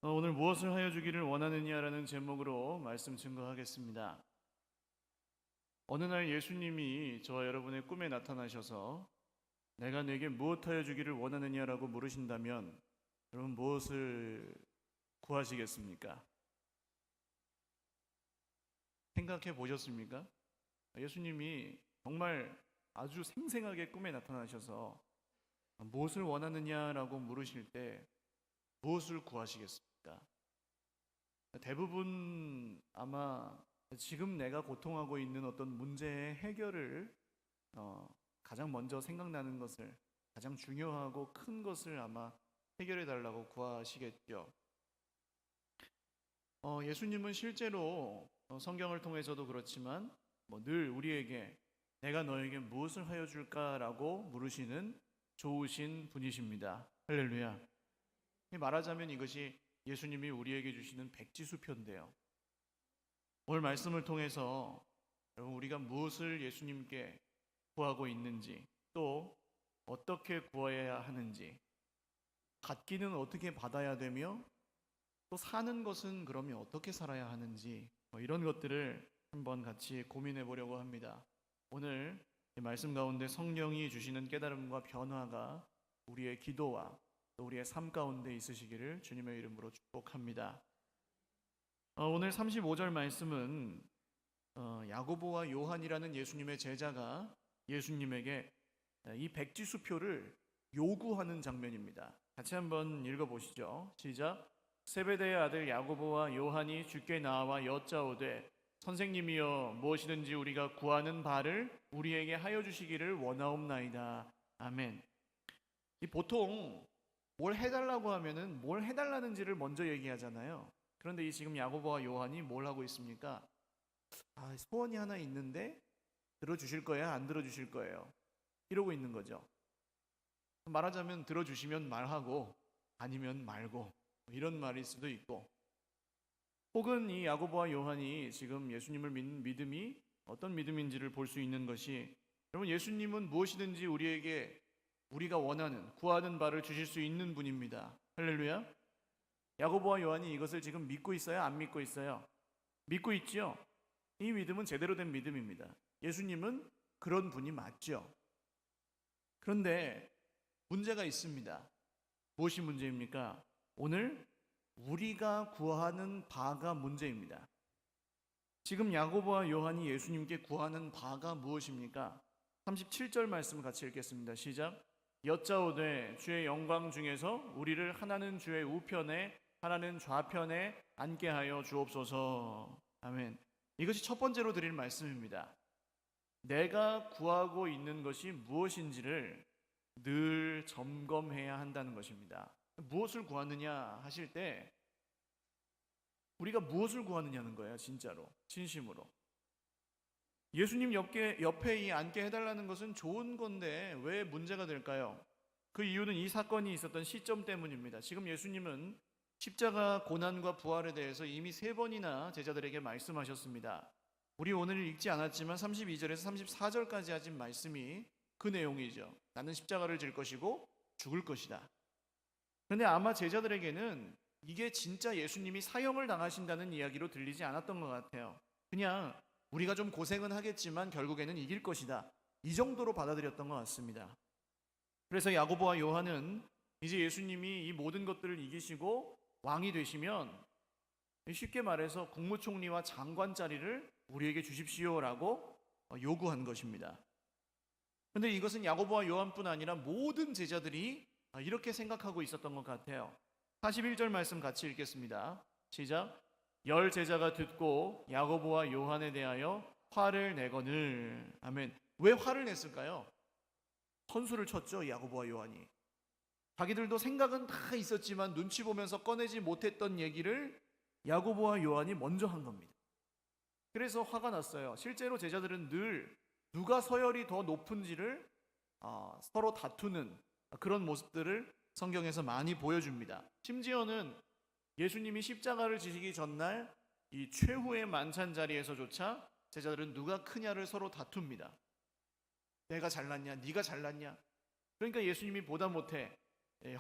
오늘 무엇을 하여 주기를 원하느냐라는 제목으로 말씀 증거하겠습니다. 어느 날 예수님이 저와 여러분의 꿈에 나타나셔서 내가 내게 무엇 하여 주기를 원하느냐라고 물으신다면 여러분 무엇을 구하시겠습니까? 생각해 보셨습니까? 예수님이 정말 아주 생생하게 꿈에 나타나셔서 무엇을 원하느냐라고 물으실 때 무엇을 구하시겠습니까? 대부분 아마 지금 내가 고통하고 있는 어떤 문제의 해결을 가장 먼저 생각나는 것을, 가장 중요하고 큰 것을 아마 해결해 달라고 구하시겠죠. 예수님은 실제로 성경을 통해서도 그렇지만 늘 우리에게 내가 너에게 무엇을 하여 줄까라고 물으시는 좋으신 분이십니다. 할렐루야. 말하자면 이것이 예수님이 우리에게 주시는 백지수표인데요. 오늘 말씀을 통해서 여러분 우리가 무엇을 예수님께 구하고 있는지, 또 어떻게 구해야 하는지, 받기는 어떻게 받아야 되며 또 사는 것은 그러면 어떻게 살아야 하는지, 이런 것들을 한번 같이 고민해 보려고 합니다. 오늘 말씀 가운데 성령이 주시는 깨달음과 변화가 우리의 기도와 또 우리의 삶 가운데 있으시기를 주님의 이름으로 축복합니다. 오늘 35절 말씀은 야고보와 요한이라는 예수님의 제자가 예수님에게 이 백지수표를 요구하는 장면입니다. 같이 한번 읽어보시죠. 시작. 세베대의 아들 야고보와 요한이 주께 나와 여짜오되 선생님이여 무엇이든지 우리가 구하는 바를 우리에게 하여 주시기를 원하옵나이다. 아멘. 보통 뭘 해달라고 하면은 뭘 해달라는지를 먼저 얘기하잖아요. 그런데 이 지금 야고보와 요한이 뭘 하고 있습니까? 소원이 하나 있는데 들어주실 거야? 안 들어주실 거예요? 이러고 있는 거죠. 말하자면 들어주시면 말하고 아니면 말고 이런 말일 수도 있고, 혹은 이 야고보와 요한이 지금 예수님을 믿는 믿음이 어떤 믿음인지를 볼 수 있는 것이, 여러분 예수님은 무엇이든지 우리에게 우리가 원하는 구하는 바를 주실 수 있는 분입니다. 할렐루야. 야고보와 요한이 이것을 지금 믿고 있어요? 안 믿고 있어요? 믿고 있죠. 이 믿음은 제대로 된 믿음입니다. 예수님은 그런 분이 맞죠. 그런데 문제가 있습니다. 무엇이 문제입니까? 오늘 우리가 구하는 바가 문제입니다. 지금 야고보와 요한이 예수님께 구하는 바가 무엇입니까? 37절 말씀을 같이 읽겠습니다. 시작. 여짜오되 주의 영광 중에서 우리를 하나는 주의 우편에 하나는 좌편에 앉게 하여 주옵소서. 아멘. 이것이 첫 번째로 드릴 말씀입니다. 내가 구하고 있는 것이 무엇인지를 늘 점검해야 한다는 것입니다. 무엇을 구하느냐 하실 때 우리가 무엇을 구하느냐는 거예요. 진짜로, 진심으로. 예수님 옆에 앉게 해달라는 것은 좋은 건데 왜 문제가 될까요? 그 이유는 이 사건이 있었던 시점 때문입니다. 지금 예수님은 십자가 고난과 부활에 대해서 이미 3번이나 제자들에게 말씀하셨습니다. 우리 오늘 읽지 않았지만 32절에서 34절까지 하신 말씀이 그 내용이죠. 나는 십자가를 질 것이고 죽을 것이다. 그런데 아마 제자들에게는 이게 진짜 예수님이 사형을 당하신다는 이야기로 들리지 않았던 것 같아요. 그냥 우리가 좀 고생은 하겠지만 결국에는 이길 것이다, 이 정도로 받아들였던 것 같습니다. 그래서 야고보와 요한은 이제 예수님이 이 모든 것들을 이기시고 왕이 되시면 쉽게 말해서 국무총리와 장관 자리를 우리에게 주십시오라고 요구한 것입니다. 그런데 이것은 야고보와 요한뿐 아니라 모든 제자들이 이렇게 생각하고 있었던 것 같아요. 41절 말씀 같이 읽겠습니다. 시작. 10 제자가 듣고 야고보와 요한에 대하여 화를 내거늘. 아멘. 왜 화를 냈을까요? 선수를 쳤죠, 야고보와 요한이. 자기들도 생각은 다 있었지만 눈치 보면서 꺼내지 못했던 얘기를 야고보와 요한이 먼저 한 겁니다. 그래서 화가 났어요. 실제로 제자들은 늘 누가 서열이 더 높은지를 서로 다투는 그런 모습들을 성경에서 많이 보여줍니다. 심지어는 예수님이 십자가를 지시기 전날 이 최후의 만찬 자리에서조차 제자들은 누가 크냐를 서로 다툽니다. 내가 잘났냐, 네가 잘났냐. 그러니까 예수님이 보다 못해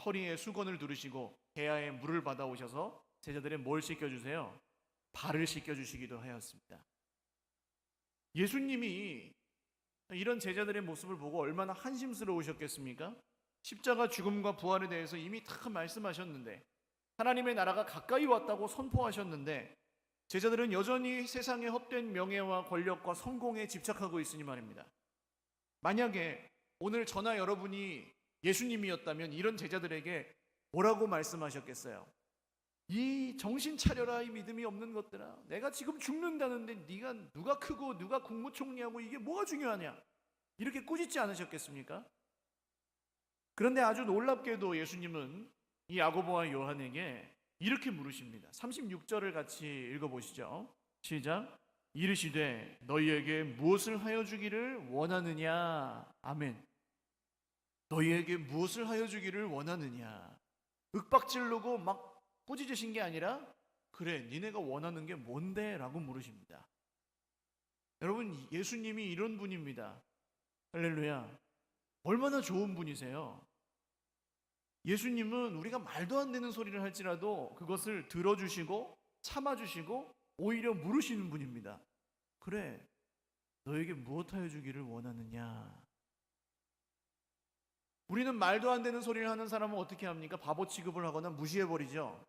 허리에 수건을 두르시고 배아에 물을 받아오셔서 제자들의 뭘 씻겨주세요? 발을 씻겨주시기도 하였습니다. 예수님이 이런 제자들의 모습을 보고 얼마나 한심스러우셨겠습니까? 십자가 죽음과 부활에 대해서 이미 다 말씀하셨는데, 하나님의 나라가 가까이 왔다고 선포하셨는데, 제자들은 여전히 세상의 헛된 명예와 권력과 성공에 집착하고 있으니 말입니다. 만약에 오늘 저나 여러분이 예수님이었다면 이런 제자들에게 뭐라고 말씀하셨겠어요? 이 정신 차려라, 이 믿음이 없는 것들아. 내가 지금 죽는다는데 네가 누가 크고 누가 국무총리하고 이게 뭐가 중요하냐? 이렇게 꾸짖지 않으셨겠습니까? 그런데 아주 놀랍게도 예수님은 이 야고보와 요한에게 이렇게 물으십니다. 36절을 같이 읽어보시죠. 시작. 이르시되 너희에게 무엇을 하여 주기를 원하느냐? 아멘. 너희에게 무엇을 하여 주기를 원하느냐? 윽박지르고 막 꾸짖으신 게 아니라, 그래, 니네가 원하는 게 뭔데? 라고 물으십니다. 여러분, 예수님이 이런 분입니다. 할렐루야. 얼마나 좋은 분이세요. 예수님은 우리가 말도 안 되는 소리를 할지라도 그것을 들어주시고 참아주시고 오히려 물으시는 분입니다. 그래, 너에게 무엇하여 주기를 원하느냐? 우리는 말도 안 되는 소리를 하는 사람은 어떻게 합니까? 바보 취급을 하거나 무시해버리죠.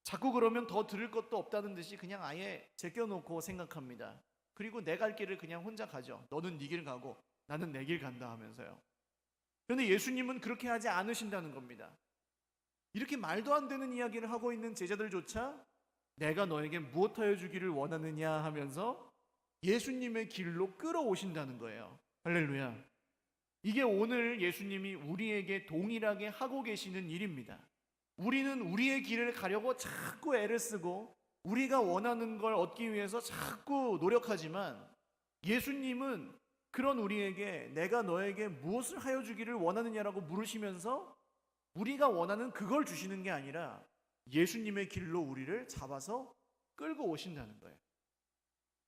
자꾸 그러면 더 들을 것도 없다는 듯이 그냥 아예 제껴놓고 생각합니다. 그리고 내 갈 길을 그냥 혼자 가죠. 너는 네 길 가고 나는 내 길 간다 하면서요. 그런데 예수님은 그렇게 하지 않으신다는 겁니다. 이렇게 말도 안 되는 이야기를 하고 있는 제자들조차 내가 너에게 무엇하여 주기를 원하느냐 하면서 예수님의 길로 끌어오신다는 거예요. 할렐루야. 이게 오늘 예수님이 우리에게 동일하게 하고 계시는 일입니다. 우리는 우리의 길을 가려고 자꾸 애를 쓰고 우리가 원하는 걸 얻기 위해서 자꾸 노력하지만, 예수님은 그런 우리에게 내가 너에게 무엇을 하여 주기를 원하느냐라고 물으시면서 우리가 원하는 그걸 주시는 게 아니라 예수님의 길로 우리를 잡아서 끌고 오신다는 거예요.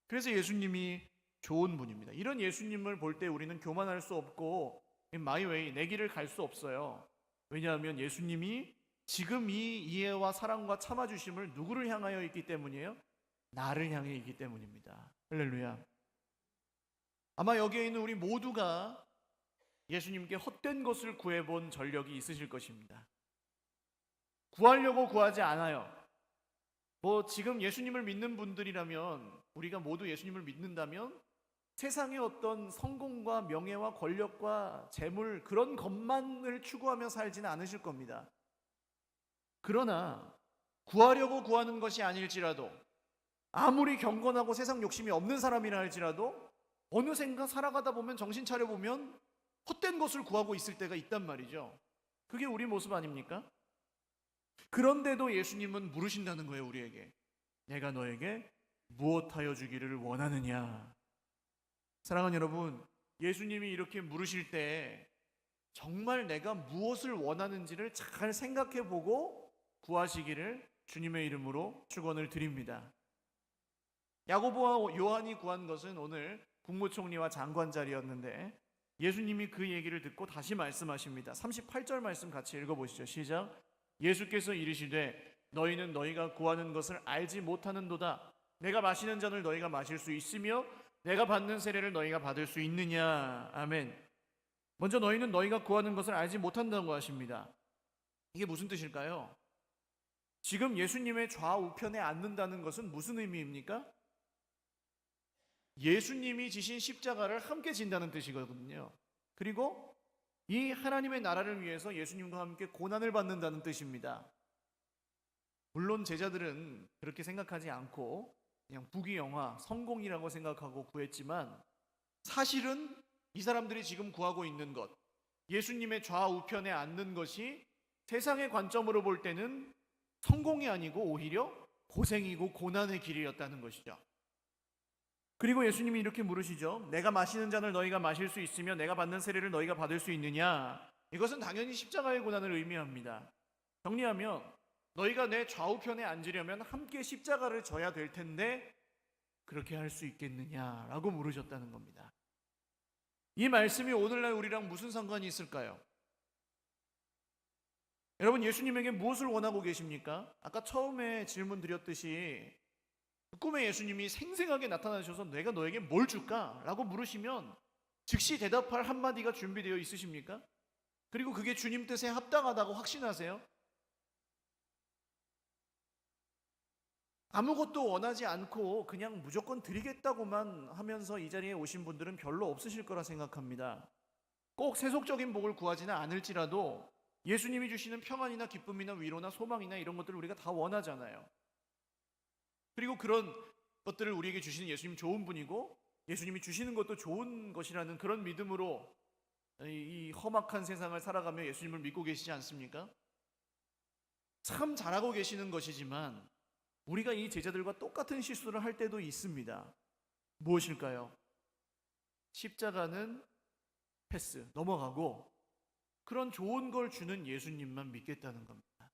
그래서 예수님이 좋은 분입니다. 이런 예수님을 볼 때 우리는 교만할 수 없고 마이웨이, 내 길을 갈 수 없어요. 왜냐하면 예수님이 지금 이 이해와 사랑과 참아주심을 누구를 향하여 있기 때문이에요? 나를 향해 있기 때문입니다. 할렐루야. 아마 여기에 있는 우리 모두가 예수님께 헛된 것을 구해본 전력이 있으실 것입니다. 구하려고 구하지 않아요. 지금 예수님을 믿는 분들이라면, 우리가 모두 예수님을 믿는다면 세상의 어떤 성공과 명예와 권력과 재물, 그런 것만을 추구하며 살지는 않으실 겁니다. 그러나 구하려고 구하는 것이 아닐지라도, 아무리 경건하고 세상 욕심이 없는 사람이라 할지라도 어느샌가 살아가다 보면 정신 차려보면 헛된 것을 구하고 있을 때가 있단 말이죠. 그게 우리 모습 아닙니까? 그런데도 예수님은 물으신다는 거예요. 우리에게 내가 너에게 무엇하여 주기를 원하느냐? 사랑하는 여러분, 예수님이 이렇게 물으실 때 정말 내가 무엇을 원하는지를 잘 생각해보고 구하시기를 주님의 이름으로 축원을 드립니다. 야고보와 요한이 구한 것은 오늘 국무총리와 장관 자리였는데, 예수님이 그 얘기를 듣고 다시 말씀하십니다. 38절 말씀 같이 읽어보시죠. 시작. 예수께서 이르시되 너희는 너희가 구하는 것을 알지 못하는도다. 내가 마시는 잔을 너희가 마실 수 있으며 내가 받는 세례를 너희가 받을 수 있느냐? 아멘. 먼저 너희는 너희가 구하는 것을 알지 못한다고 하십니다. 이게 무슨 뜻일까요? 지금 예수님의 좌우편에 앉는다는 것은 무슨 의미입니까? 예수님이 지신 십자가를 함께 진다는 뜻이거든요. 그리고 이 하나님의 나라를 위해서 예수님과 함께 고난을 받는다는 뜻입니다. 물론 제자들은 그렇게 생각하지 않고 그냥 부귀영화, 성공이라고 생각하고 구했지만, 사실은 이 사람들이 지금 구하고 있는 것, 예수님의 좌우편에 앉는 것이 세상의 관점으로 볼 때는 성공이 아니고 오히려 고생이고 고난의 길이었다는 것이죠. 그리고 예수님이 이렇게 물으시죠. 내가 마시는 잔을 너희가 마실 수 있으며 내가 받는 세례를 너희가 받을 수 있느냐? 이것은 당연히 십자가의 고난을 의미합니다. 정리하면 너희가 내 좌우편에 앉으려면 함께 십자가를 져야 될 텐데 그렇게 할 수 있겠느냐라고 물으셨다는 겁니다. 이 말씀이 오늘날 우리랑 무슨 상관이 있을까요? 여러분, 예수님에게 무엇을 원하고 계십니까? 아까 처음에 질문 드렸듯이 꿈에 예수님이 생생하게 나타나셔서 내가 너에게 뭘 줄까? 라고 물으시면 즉시 대답할 한마디가 준비되어 있으십니까? 그리고 그게 주님 뜻에 합당하다고 확신하세요? 아무것도 원하지 않고 그냥 무조건 드리겠다고만 하면서 이 자리에 오신 분들은 별로 없으실 거라 생각합니다. 꼭 세속적인 복을 구하지는 않을지라도 예수님이 주시는 평안이나 기쁨이나 위로나 소망이나 이런 것들을 우리가 다 원하잖아요. 그리고 그런 것들을 우리에게 주시는 예수님 좋은 분이고 예수님이 주시는 것도 좋은 것이라는 그런 믿음으로 이 험악한 세상을 살아가며 예수님을 믿고 계시지 않습니까? 참 잘하고 계시는 것이지만 우리가 이 제자들과 똑같은 실수를 할 때도 있습니다. 무엇일까요? 십자가는 패스, 넘어가고 그런 좋은 걸 주는 예수님만 믿겠다는 겁니다.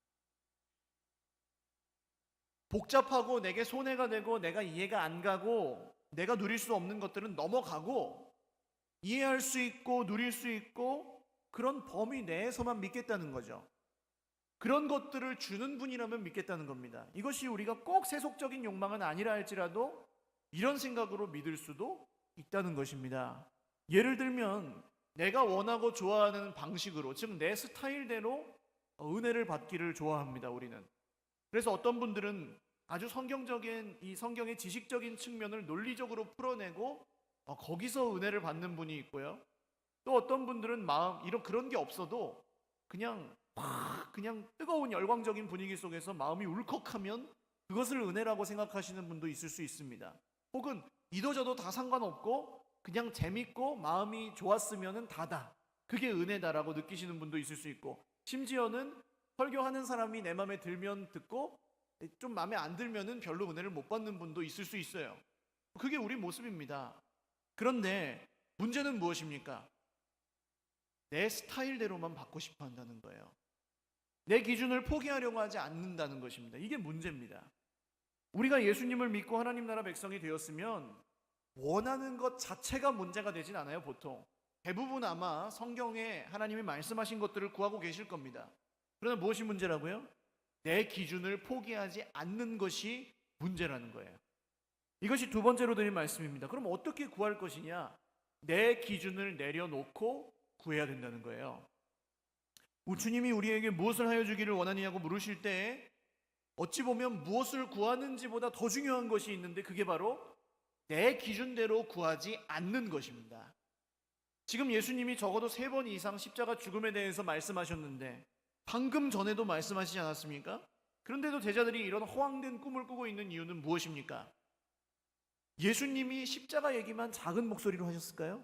복잡하고 내게 손해가 되고 내가 이해가 안 가고 내가 누릴 수 없는 것들은 넘어가고 이해할 수 있고 누릴 수 있고 그런 범위 내에서만 믿겠다는 거죠. 그런 것들을 주는 분이라면 믿겠다는 겁니다. 이것이 우리가 꼭 세속적인 욕망은 아니라 할지라도 이런 생각으로 믿을 수도 있다는 것입니다. 예를 들면 내가 원하고 좋아하는 방식으로, 즉 내 스타일대로 은혜를 받기를 좋아합니다. 우리는. 그래서 어떤 분들은 아주 성경적인 이 성경의 지식적인 측면을 논리적으로 풀어내고 거기서 은혜를 받는 분이 있고요. 또 어떤 분들은 그런 게 없어도 그냥 뜨거운 열광적인 분위기 속에서 마음이 울컥하면 그것을 은혜라고 생각하시는 분도 있을 수 있습니다. 혹은 이도저도 다 상관없고 그냥 재밌고 마음이 좋았으면 다다, 그게 은혜다라고 느끼시는 분도 있을 수 있고, 심지어는 설교하는 사람이 내 마음에 들면 듣고 좀 마음에 안 들면은 별로 은혜를 못 받는 분도 있을 수 있어요. 그게 우리 모습입니다. 그런데 문제는 무엇입니까? 내 스타일대로만 받고 싶어 한다는 거예요. 내 기준을 포기하려고 하지 않는다는 것입니다. 이게 문제입니다. 우리가 예수님을 믿고 하나님 나라 백성이 되었으면 원하는 것 자체가 문제가 되진 않아요. 보통 대부분 아마 성경에 하나님이 말씀하신 것들을 구하고 계실 겁니다. 그러나 무엇이 문제라고요? 내 기준을 포기하지 않는 것이 문제라는 거예요. 이것이 두 번째로 드린 말씀입니다. 그럼 어떻게 구할 것이냐? 내 기준을 내려놓고 구해야 된다는 거예요. 주님이 우리에게 무엇을 하여 주기를 원하느냐고 물으실 때 어찌 보면 무엇을 구하는지보다 더 중요한 것이 있는데 그게 바로 내 기준대로 구하지 않는 것입니다. 지금 예수님이 적어도 3번 이상 십자가 죽음에 대해서 말씀하셨는데 방금 전에도 말씀하시지 않았습니까? 그런데도 제자들이 이런 허황된 꿈을 꾸고 있는 이유는 무엇입니까? 예수님이 십자가 얘기만 작은 목소리로 하셨을까요?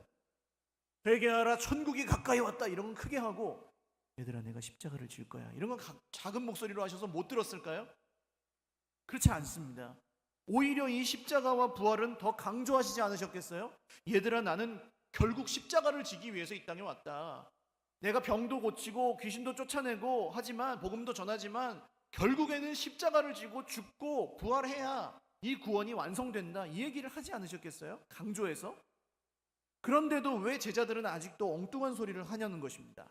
회개하라, 천국이 가까이 왔다, 이런 건 크게 하고 얘들아 내가 십자가를 질 거야, 이런 건 작은 목소리로 하셔서 못 들었을까요? 그렇지 않습니다. 오히려 이 십자가와 부활은 더 강조하시지 않으셨겠어요? 얘들아 나는 결국 십자가를 지기 위해서 이 땅에 왔다. 내가 병도 고치고 귀신도 쫓아내고 하지만 복음도 전하지만 결국에는 십자가를 지고 죽고 부활해야 이 구원이 완성된다, 이 얘기를 하지 않으셨겠어요? 강조해서. 그런데도 왜 제자들은 아직도 엉뚱한 소리를 하냐는 것입니다.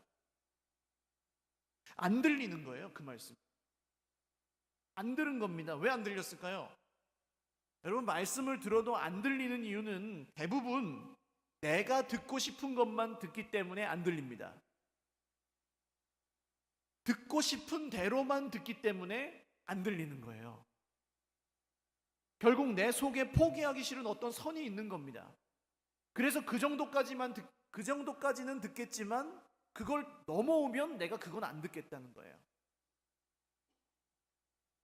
안 들리는 거예요. 그 말씀 안 들은 겁니다. 왜 안 들렸을까요? 여러분, 말씀을 들어도 안 들리는 이유는 대부분 내가 듣고 싶은 것만 듣기 때문에 안 들립니다. 듣고 싶은 대로만 듣기 때문에 안 들리는 거예요. 결국 내 속에 포기하기 싫은 어떤 선이 있는 겁니다. 그래서 그 정도까지는 듣겠지만 그걸 넘어오면 내가 그건 안 듣겠다는 거예요.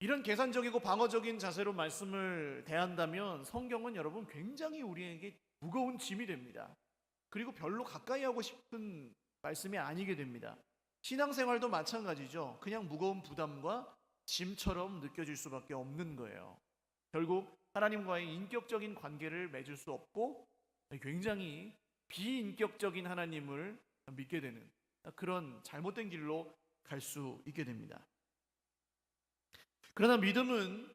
이런 계산적이고 방어적인 자세로 말씀을 대한다면 성경은 여러분 굉장히 우리에게 무거운 짐이 됩니다. 그리고 별로 가까이 하고 싶은 말씀이 아니게 됩니다. 신앙생활도 마찬가지죠. 그냥 무거운 부담과 짐처럼 느껴질 수밖에 없는 거예요. 결국 하나님과의 인격적인 관계를 맺을 수 없고 굉장히 비인격적인 하나님을 믿게 되는 그런 잘못된 길로 갈 수 있게 됩니다. 그러나 믿음은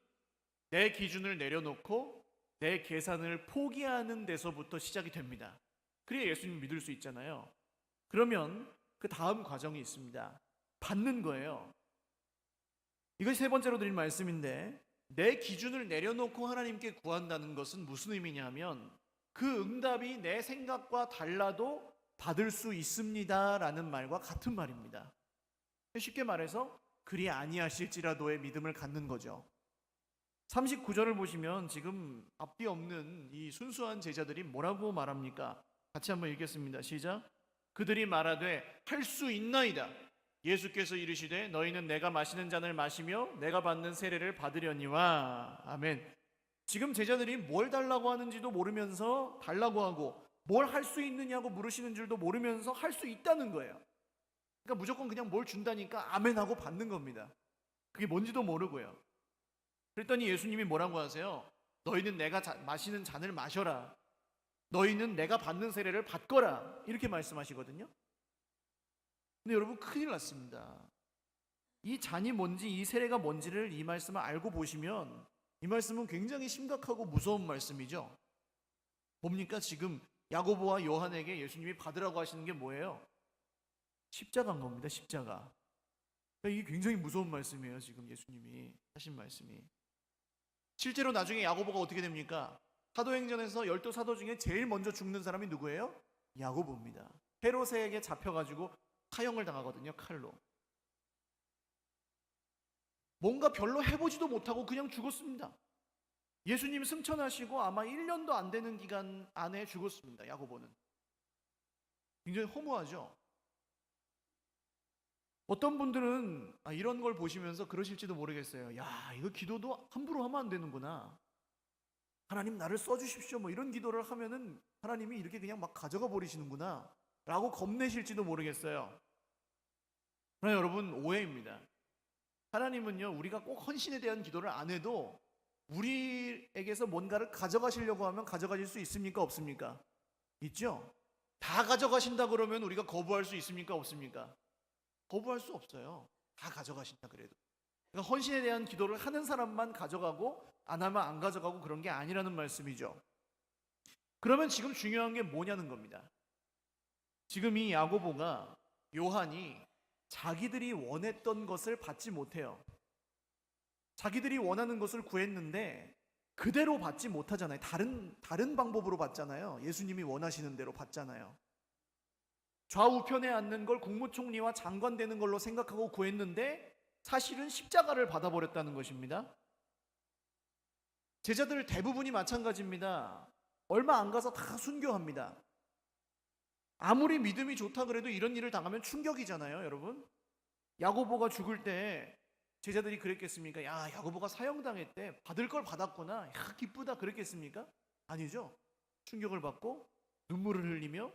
내 기준을 내려놓고 내 계산을 포기하는 데서부터 시작이 됩니다. 그래야 예수님 믿을 수 있잖아요. 그러면 그 다음 과정이 있습니다. 받는 거예요. 이것이 세 번째로 드린 말씀인데, 내 기준을 내려놓고 하나님께 구한다는 것은 무슨 의미냐면 그 응답이 내 생각과 달라도 받을 수 있습니다라는 말과 같은 말입니다. 쉽게 말해서 그리 아니하실지라도의 믿음을 갖는 거죠. 39절을 보시면 지금 앞뒤 없는 이 순수한 제자들이 뭐라고 말합니까? 같이 한번 읽겠습니다. 시작. 그들이 말하되 할 수 있나이다. 예수께서 이르시되 너희는 내가 마시는 잔을 마시며 내가 받는 세례를 받으려니와. 아멘. 지금 제자들이 뭘 달라고 하는지도 모르면서 달라고 하고 뭘 할 수 있느냐고 물으시는 줄도 모르면서 할 수 있다는 거예요. 그러니까 무조건 그냥 뭘 준다니까 아멘하고 받는 겁니다. 그게 뭔지도 모르고요. 그랬더니 예수님이 뭐라고 하세요? 너희는 내가 마시는 잔을 마셔라. 너희는 내가 받는 세례를 받거라. 이렇게 말씀하시거든요. 근데 여러분 큰일 났습니다. 이 잔이 뭔지 이 세례가 뭔지를 이 말씀을 알고 보시면 이 말씀은 굉장히 심각하고 무서운 말씀이죠. 뭡니까? 지금 야고보와 요한에게 예수님이 받으라고 하시는 게 뭐예요? 십자가인 겁니다. 십자가. 이게 굉장히 무서운 말씀이에요. 지금 예수님이 하신 말씀이. 실제로 나중에 야고보가 어떻게 됩니까? 사도행전에서 12사도 중에 제일 먼저 죽는 사람이 누구예요? 야고보입니다. 헤롯에게 잡혀가지고 사형을 당하거든요. 칼로. 뭔가 별로 해보지도 못하고 그냥 죽었습니다. 예수님 승천하시고 아마 1년도 안 되는 기간 안에 죽었습니다. 야고보는. 굉장히 허무하죠. 어떤 분들은 이런 걸 보시면서 그러실지도 모르겠어요. 야, 이거 기도도 함부로 하면 안 되는구나. 하나님 나를 써주십시오. 뭐 이런 기도를 하면은 하나님이 이렇게 그냥 막 가져가 버리시는구나 라고 겁내실지도 모르겠어요. 그러나 여러분, 오해입니다. 하나님은요, 우리가 꼭 헌신에 대한 기도를 안 해도 우리에게서 뭔가를 가져가시려고 하면 가져가실 수 있습니까? 없습니까? 있죠? 다 가져가신다 그러면 우리가 거부할 수 있습니까? 없습니까? 거부할 수 없어요. 다 가져가신다 그래도. 그러니까 헌신에 대한 기도를 하는 사람만 가져가고 안 하면 안 가져가고 그런 게 아니라는 말씀이죠. 그러면 지금 중요한 게 뭐냐는 겁니다. 지금 이 야고보가, 요한이 자기들이 원했던 것을 받지 못해요. 자기들이 원하는 것을 구했는데 그대로 받지 못하잖아요. 다른 방법으로 받잖아요. 예수님이 원하시는 대로 받잖아요. 좌우편에 앉는 걸 국무총리와 장관 되는 걸로 생각하고 구했는데 사실은 십자가를 받아버렸다는 것입니다. 제자들 대부분이 마찬가지입니다. 얼마 안 가서 다 순교합니다. 아무리 믿음이 좋다 그래도 이런 일을 당하면 충격이잖아요, 여러분. 야고보가 죽을 때 제자들이 그랬겠습니까? 야, 야고보가 사형당했대. 받을 걸 받았구나. 야, 기쁘다. 그랬겠습니까? 아니죠. 충격을 받고 눈물을 흘리며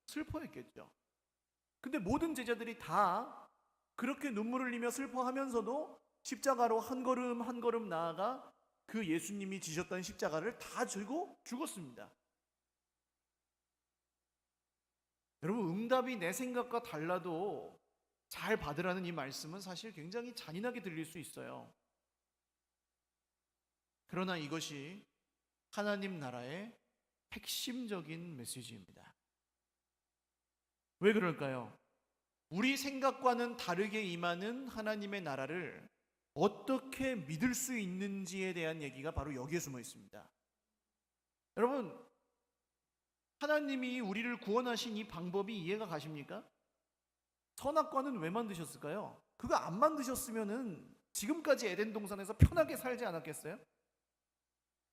슬퍼했겠죠. 근데 모든 제자들이 다 그렇게 눈물을 흘리며 슬퍼하면서도 십자가로 한 걸음 한 걸음 나아가 그 예수님이 지셨던 십자가를 다 들고 죽었습니다. 여러분, 응답이 내 생각과 달라도 잘 받으라는 이 말씀은 사실 굉장히 잔인하게 들릴 수 있어요. 그러나 이것이 하나님 나라의 핵심적인 메시지입니다. 왜 그럴까요? 우리 생각과는 다르게 임하는 하나님의 나라를 어떻게 믿을 수 있는지에 대한 얘기가 바로 여기에 숨어 있습니다. 여러분, 하나님이 우리를 구원하신 이 방법이 이해가 가십니까? 선악과는 왜 만드셨을까요? 그거 안 만드셨으면은 지금까지 에덴 동산에서 편하게 살지 않았겠어요?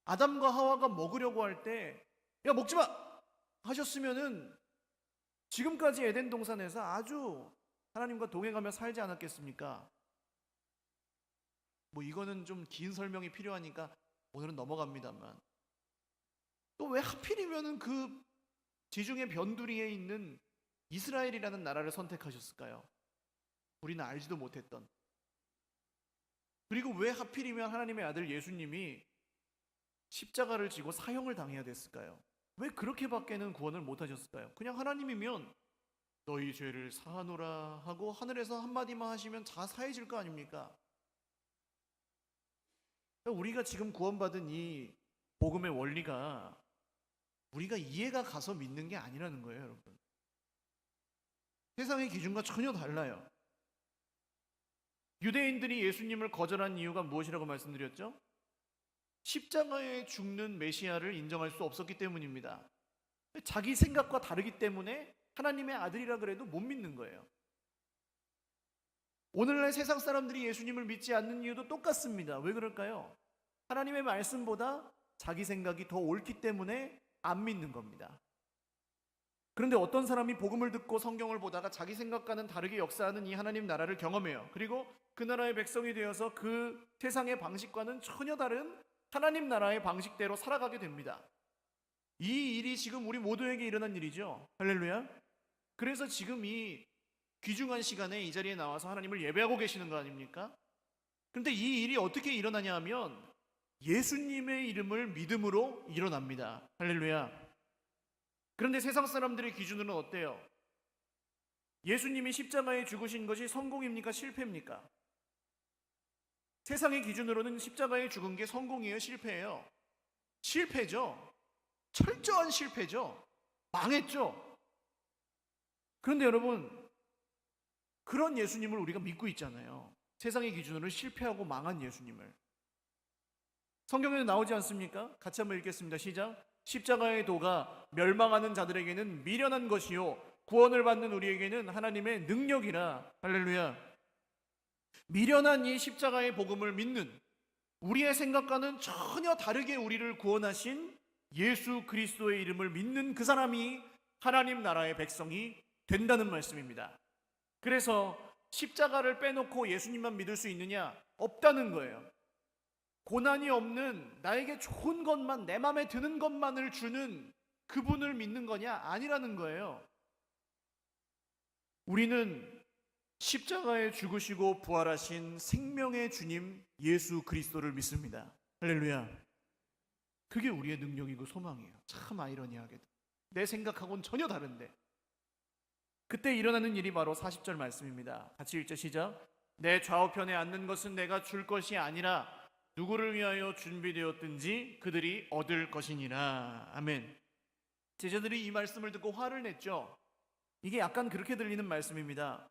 아담과 하와가 먹으려고 할 때 야, 먹지 마! 하셨으면은 지금까지 에덴 동산에서 아주 하나님과 동행하며 살지 않았겠습니까? 뭐 이거는 좀 긴 설명이 필요하니까 오늘은 넘어갑니다만, 또 왜 하필이면은 그 지중해 변두리에 있는 이스라엘이라는 나라를 선택하셨을까요? 우리는 알지도 못했던. 그리고 왜 하필이면 하나님의 아들 예수님이 십자가를 지고 사형을 당해야 됐을까요? 왜 그렇게밖에는 구원을 못하셨을까요? 그냥 하나님이면 너희 죄를 사하노라 하고 하늘에서 한마디만 하시면 다 사해질 거 아닙니까? 우리가 지금 구원받은 이 복음의 원리가 우리가 이해가 가서 믿는 게 아니라는 거예요, 여러분. 세상의 기준과 전혀 달라요. 유대인들이 예수님을 거절한 이유가 무엇이라고 말씀드렸죠? 십자가에 죽는 메시아를 인정할 수 없었기 때문입니다. 자기 생각과 다르기 때문에 하나님의 아들이라 그래도 못 믿는 거예요. 오늘날 세상 사람들이 예수님을 믿지 않는 이유도 똑같습니다. 왜 그럴까요? 하나님의 말씀보다 자기 생각이 더 옳기 때문에 안 믿는 겁니다. 그런데 어떤 사람이 복음을 듣고 성경을 보다가 자기 생각과는 다르게 역사하는 이 하나님 나라를 경험해요. 그리고 그 나라의 백성이 되어서 그 세상의 방식과는 전혀 다른 하나님 나라의 방식대로 살아가게 됩니다. 이 일이 지금 우리 모두에게 일어난 일이죠. 할렐루야. 그래서 지금 이 귀중한 시간에 이 자리에 나와서 하나님을 예배하고 계시는 거 아닙니까? 그런데 이 일이 어떻게 일어나냐 하면 예수님의 이름을 믿음으로 일어납니다. 할렐루야. 그런데 세상 사람들의 기준으로는 어때요? 예수님이 십자가에 죽으신 것이 성공입니까? 실패입니까? 세상의 기준으로는 십자가에 죽은 게 성공이에요? 실패예요? 실패죠. 철저한 실패죠. 망했죠. 그런데 여러분, 그런 예수님을 우리가 믿고 있잖아요. 세상의 기준으로 실패하고 망한 예수님을. 성경에 나오지 않습니까? 같이 한번 읽겠습니다. 시작. 십자가의 도가 멸망하는 자들에게는 미련한 것이요 구원을 받는 우리에게는 하나님의 능력이라. 할렐루야. 미련한 이 십자가의 복음을 믿는, 우리의 생각과는 전혀 다르게 우리를 구원하신 예수 그리스도의 이름을 믿는 그 사람이 하나님 나라의 백성이 된다는 말씀입니다. 그래서 십자가를 빼놓고 예수님만 믿을 수 있느냐? 없다는 거예요. 고난이 없는, 나에게 좋은 것만, 내 마음에 드는 것만을 주는 그분을 믿는 거냐? 아니라는 거예요. 우리는 십자가에 죽으시고 부활하신 생명의 주님 예수 그리스도를 믿습니다. 할렐루야. 그게 우리의 능력이고 소망이에요. 참 아이러니하게도 내 생각하고는 전혀 다른데, 그때 일어나는 일이 바로 40절 말씀입니다. 같이 읽자. 시작. 내 좌우편에 앉는 것은 내가 줄 것이 아니라 누구를 위하여 준비되었든지 그들이 얻을 것이니라. 아멘. 제자들이 이 말씀을 듣고 화를 냈죠. 이게 약간 그렇게 들리는 말씀입니다.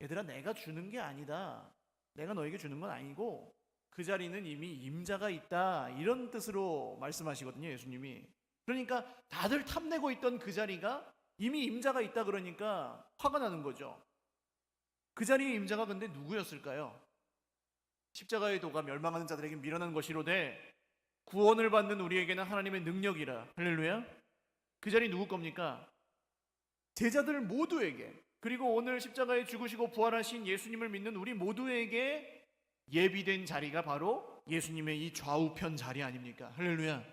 얘들아, 내가 주는 게 아니다. 내가 너에게 주는 건 아니고 그 자리는 이미 임자가 있다. 이런 뜻으로 말씀하시거든요, 예수님이. 그러니까 다들 탐내고 있던 그 자리가 이미 임자가 있다 그러니까 화가 나는 거죠. 그 자리의 임자가 근데 누구였을까요? 십자가의 도가 멸망하는 자들에게 미련한 것이로되 구원을 받는 우리에게는 하나님의 능력이라. 할렐루야. 그 자리 누구 겁니까? 제자들 모두에게, 그리고 오늘 십자가에 죽으시고 부활하신 예수님을 믿는 우리 모두에게 예비된 자리가 바로 예수님의 이 좌우편 자리 아닙니까? 할렐루야.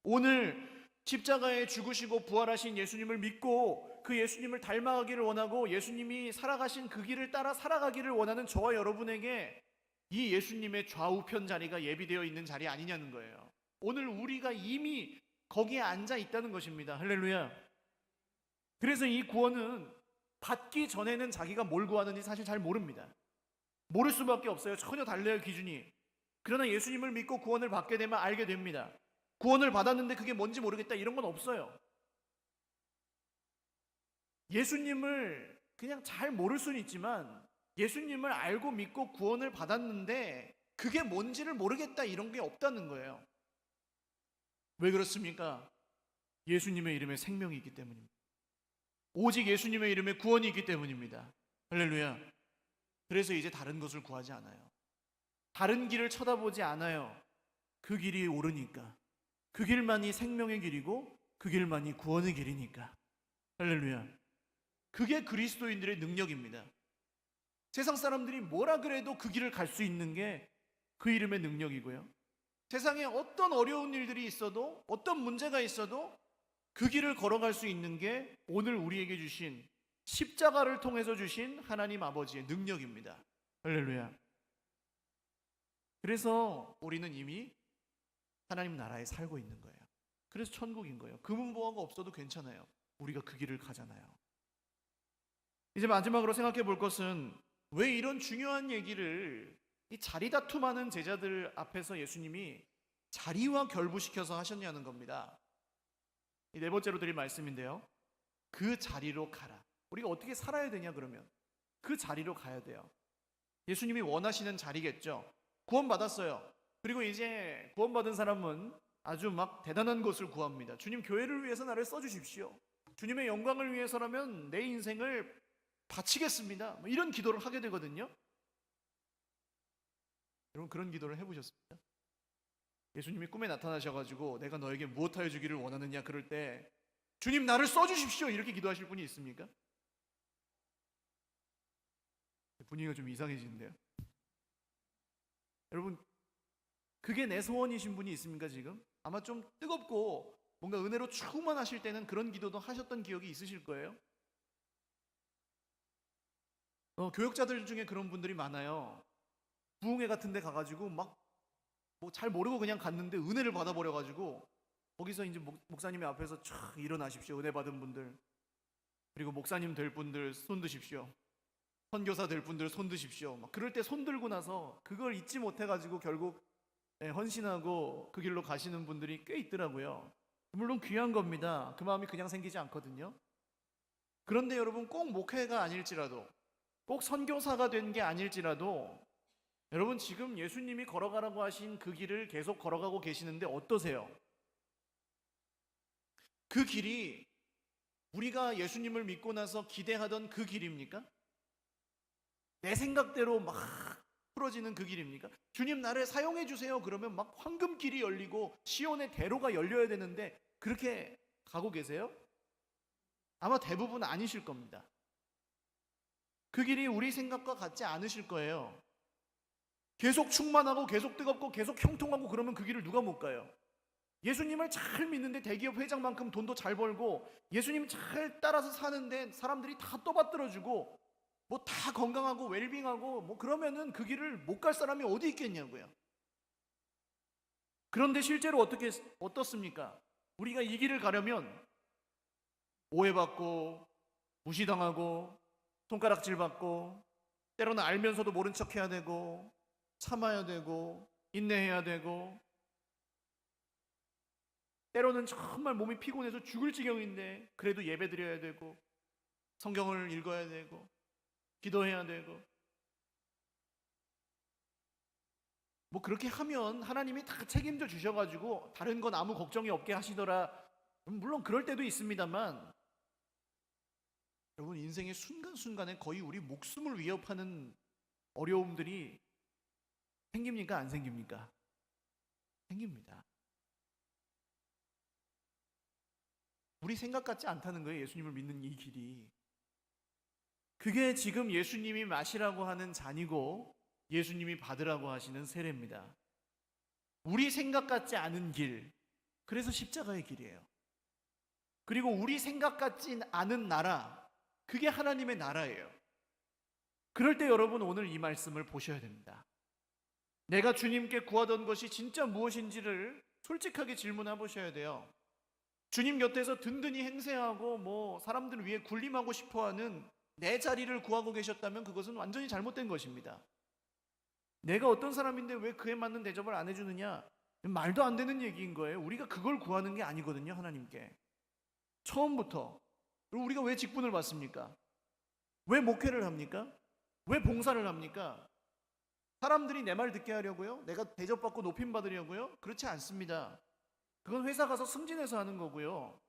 오늘 십자가에 죽으시고 부활하신 예수님을 믿고 그 예수님을 닮아가기를 원하고 예수님이 살아가신 그 길을 따라 살아가기를 원하는 저와 여러분에게 이 예수님의 좌우편 자리가 예비되어 있는 자리 아니냐는 거예요. 오늘 우리가 이미 거기에 앉아 있다는 것입니다. 할렐루야. 그래서 이 구원은 받기 전에는 자기가 뭘 구하는지 사실 잘 모릅니다. 모를 수밖에 없어요. 전혀 달라요, 기준이. 그러나 예수님을 믿고 구원을 받게 되면 알게 됩니다. 구원을 받았는데 그게 뭔지 모르겠다, 이런 건 없어요. 예수님을 그냥 잘 모를 수는 있지만 예수님을 알고 믿고 구원을 받았는데 그게 뭔지를 모르겠다, 이런 게 없다는 거예요. 왜 그렇습니까? 예수님의 이름에 생명이 있기 때문입니다. 오직 예수님의 이름에 구원이 있기 때문입니다. 할렐루야. 그래서 이제 다른 것을 구하지 않아요. 다른 길을 쳐다보지 않아요. 그 길이 옳으니까. 그 길만이 생명의 길이고 그 길만이 구원의 길이니까. 할렐루야. 그게 그리스도인들의 능력입니다. 세상 사람들이 뭐라 그래도 그 길을 갈 수 있는 게 그 이름의 능력이고요. 세상에 어떤 어려운 일들이 있어도, 어떤 문제가 있어도 그 길을 걸어갈 수 있는 게 오늘 우리에게 주신, 십자가를 통해서 주신 하나님 아버지의 능력입니다. 할렐루야. 그래서 우리는 이미 하나님 나라에 살고 있는 거예요. 그래서 천국인 거예요. 금은보화가 없어도 괜찮아요. 우리가 그 길을 가잖아요. 이제 마지막으로 생각해 볼 것은, 왜 이런 중요한 얘기를 이 자리 다툼하는 제자들 앞에서 예수님이 자리와 결부시켜서 하셨냐는 겁니다. 이 네 번째로 드릴 말씀인데요, 그 자리로 가라. 우리가 어떻게 살아야 되냐 그러면 그 자리로 가야 돼요. 예수님이 원하시는 자리겠죠. 구원받았어요. 그리고 이제 구원받은 사람은 아주 막 대단한 것을 구합니다. 주님, 교회를 위해서 나를 써주십시오. 주님의 영광을 위해서라면 내 인생을 바치겠습니다. 뭐 이런 기도를 하게 되거든요. 여러분, 그런 기도를 해보셨습니까? 예수님이 꿈에 나타나셔가지고 내가 너에게 무엇하여 주기를 원하느냐 그럴 때 주님, 나를 써주십시오 이렇게 기도하실 분이 있습니까? 분위기가 좀 이상해지는데요. 여러분, 그게 내 소원이신 분이 있습니까 지금? 아마 좀 뜨겁고 뭔가 은혜로 충만하실 때는 그런 기도도 하셨던 기억이 있으실 거예요. 교역자들 중에 그런 분들이 많아요. 부흥회 같은 데 가가지고 막 뭐 잘 모르고 그냥 갔는데 은혜를 받아버려가지고 거기서 이제 목사님이 앞에서 촥 일어나십시오. 은혜 받은 분들. 그리고 목사님 될 분들 손 드십시오. 선교사 될 분들 손 드십시오. 막 그럴 때 손 들고 나서 그걸 잊지 못해가지고 결국 헌신하고 그 길로 가시는 분들이 꽤 있더라고요. 물론 귀한 겁니다. 그 마음이 그냥 생기지 않거든요. 그런데 여러분, 꼭 목회가 아닐지라도, 꼭 선교사가 된 게 아닐지라도, 여러분 지금 예수님이 걸어가라고 하신 그 길을 계속 걸어가고 계시는데 어떠세요? 그 길이 우리가 예수님을 믿고 나서 기대하던 그 길입니까? 내 생각대로 막 풀어지는 그 길입니까? 주님, 나를 사용해 주세요 그러면 막 황금길이 열리고 시온의 대로가 열려야 되는데 그렇게 가고 계세요? 아마 대부분 아니실 겁니다. 그 길이 우리 생각과 같지 않으실 거예요. 계속 충만하고 계속 뜨겁고 계속 형통하고 그러면 그 길을 누가 못 가요? 예수님을 잘 믿는데 대기업 회장만큼 돈도 잘 벌고 예수님 잘 따라서 사는데 사람들이 다 떠받들어주고 뭐 다 건강하고 웰빙하고 뭐 그러면은 그 길을 못 갈 사람이 어디 있겠냐고요. 그런데 실제로 어떻습니까? 우리가 이 길을 가려면 오해받고 무시당하고 손가락질 받고 때로는 알면서도 모른 척 해야 되고 참아야 되고 인내해야 되고 때로는 정말 몸이 피곤해서 죽을 지경인데 그래도 예배 드려야 되고 성경을 읽어야 되고 기도해야 되고 뭐 그렇게 하면 하나님이 다 책임져 주셔가지고 다른 건 아무 걱정이 없게 하시더라. 물론 그럴 때도 있습니다만 여러분, 인생의 순간순간에 거의 우리 목숨을 위협하는 어려움들이 생깁니까? 안 생깁니까? 생깁니다. 우리 생각 같지 않다는 거예요. 예수님을 믿는 이 길이. 그게 지금 예수님이 마시라고 하는 잔이고 예수님이 받으라고 하시는 세례입니다. 우리 생각 같지 않은 길, 그래서 십자가의 길이에요. 그리고 우리 생각 같지 않은 나라, 그게 하나님의 나라예요. 그럴 때 여러분, 오늘 이 말씀을 보셔야 됩니다. 내가 주님께 구하던 것이 진짜 무엇인지를 솔직하게 질문해 보셔야 돼요. 주님 곁에서 든든히 행세하고 뭐 사람들 위해 군림하고 싶어하는 내 자리를 구하고 계셨다면 그것은 완전히 잘못된 것입니다. 내가 어떤 사람인데 왜 그에 맞는 대접을 안 해주느냐? 말도 안 되는 얘기인 거예요. 우리가 그걸 구하는 게 아니거든요. 하나님께 처음부터. 그리고 우리가 왜 직분을 받습니까? 왜 목회를 합니까? 왜 봉사를 합니까? 사람들이 내 말 듣게 하려고요? 내가 대접받고 높임 받으려고요? 그렇지 않습니다. 그건 회사 가서 승진해서 하는 거고요.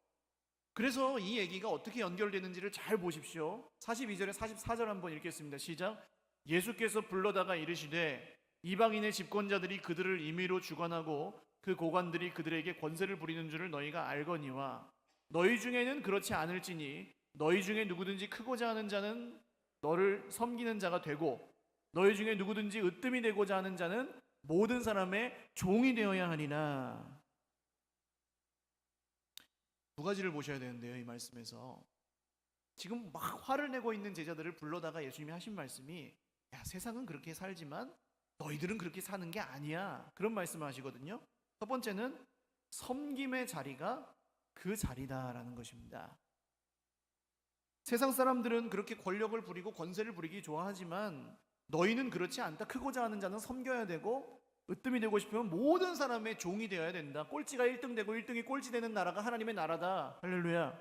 그래서 이 얘기가 어떻게 연결되는지를 잘 보십시오. 42절에 44절 한번 읽겠습니다. 시작. 예수께서 불러다가 이르시되 이방인의 집권자들이 그들을 임의로 주관하고 그 고관들이 그들에게 권세를 부리는 줄을 너희가 알거니와 너희 중에는 그렇지 않을지니 너희 중에 누구든지 크고자 하는 자는 너를 섬기는 자가 되고 너희 중에 누구든지 으뜸이 되고자 하는 자는 모든 사람의 종이 되어야 하리라. 두 가지를 보셔야 되는데요. 이 말씀에서 지금 막 화를 내고 있는 제자들을 불러다가 예수님이 하신 말씀이 야, 세상은 그렇게 살지만 너희들은 그렇게 사는 게 아니야. 그런 말씀을 하시거든요. 첫 번째는 섬김의 자리가 그 자리다라는 것입니다. 세상 사람들은 그렇게 권력을 부리고 권세를 부리기 좋아하지만 너희는 그렇지 않다. 크고자 하는 자는 섬겨야 되고 으뜸이 되고 싶으면 모든 사람의 종이 되어야 된다. 꼴찌가 1등 되고 1등이 꼴찌 되는 나라가 하나님의 나라다. 할렐루야.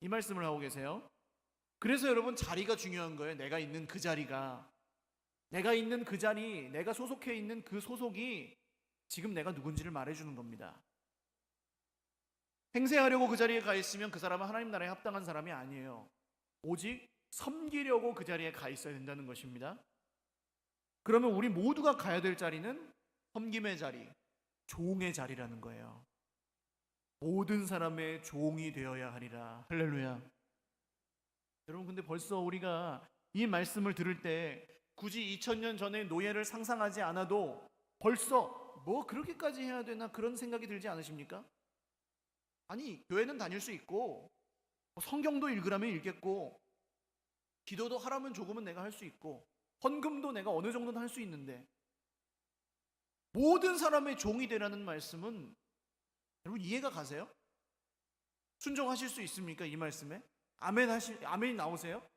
이 말씀을 하고 계세요. 그래서 여러분, 자리가 중요한 거예요. 내가 있는 그 자리가. 내가 있는 그 자리, 내가 소속해 있는 그 소속이 지금 내가 누군지를 말해주는 겁니다. 행세하려고 그 자리에 가 있으면 그 사람은 하나님 나라에 합당한 사람이 아니에요. 오직 섬기려고 그 자리에 가 있어야 된다는 것입니다. 그러면 우리 모두가 가야 될 자리는 섬김의 자리, 종의 자리라는 거예요. 모든 사람의 종이 되어야 하리라. 할렐루야. 여러분, 근데 벌써 우리가 이 말씀을 들을 때 굳이 2000년 전의 노예를 상상하지 않아도 벌써 뭐 그렇게까지 해야 되나 그런 생각이 들지 않으십니까? 아니, 교회는 다닐 수 있고 성경도 읽으라면 읽겠고 기도도 하라면 조금은 내가 할 수 있고 헌금도 내가 어느 정도는 할 수 있는데 모든 사람의 종이 되라는 말씀은 여러분 이해가 가세요? 순종하실 수 있습니까? 이 말씀에? 아멘이 나오세요?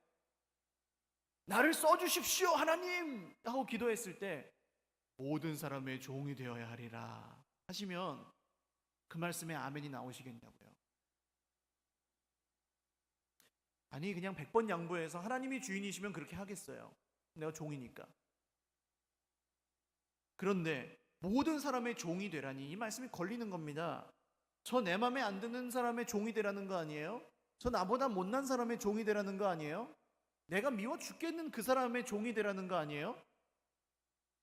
나를 써주십시오 하나님 하고 기도했을 때 모든 사람의 종이 되어야 하리라 하시면 그 말씀에 아멘이 나오시겠냐고요. 아니, 그냥 100번 양보해서 하나님이 주인이시면 그렇게 하겠어요. 내가 종이니까. 그런데 모든 사람의 종이 되라니 이 말씀이 걸리는 겁니다. 저 내 맘에 안 드는 사람의 종이 되라는 거 아니에요? 저 나보다 못난 사람의 종이 되라는 거 아니에요? 내가 미워 죽겠는 그 사람의 종이 되라는 거 아니에요?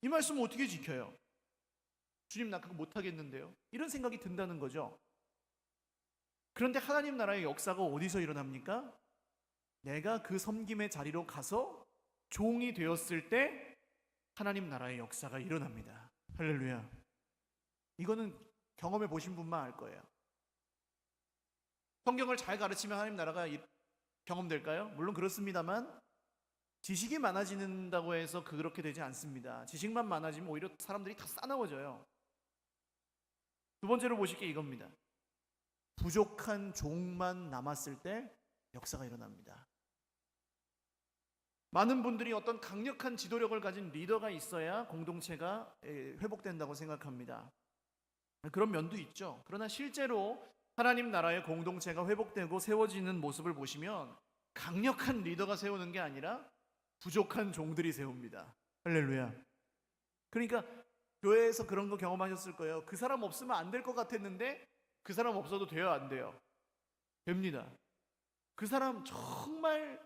이 말씀을 어떻게 지켜요? 주님, 나 그거 못하겠는데요? 이런 생각이 든다는 거죠. 그런데 하나님 나라의 역사가 어디서 일어납니까? 내가 그 섬김의 자리로 가서 종이 되었을 때 하나님 나라의 역사가 일어납니다. 할렐루야. 이거는 경험해 보신 분만 알 거예요. 성경을 잘 가르치면 하나님 나라가 경험될까요? 물론 그렇습니다만 지식이 많아지는다고 해서 그렇게 되지 않습니다. 지식만 많아지면 오히려 사람들이 다 싸나워져요. 두 번째로 보실 게 이겁니다. 부족한 종만 남았을 때 역사가 일어납니다. 많은 분들이 어떤 강력한 지도력을 가진 리더가 있어야 공동체가 회복된다고 생각합니다. 그런 면도 있죠. 그러나 실제로 하나님 나라의 공동체가 회복되고 세워지는 모습을 보시면 강력한 리더가 세우는 게 아니라 부족한 종들이 세웁니다. 할렐루야. 그러니까 교회에서 그런 거 경험하셨을 거예요. 그 사람 없으면 안 될 것 같았는데 그 사람 없어도 돼요, 안 돼요? 됩니다. 그 사람 정말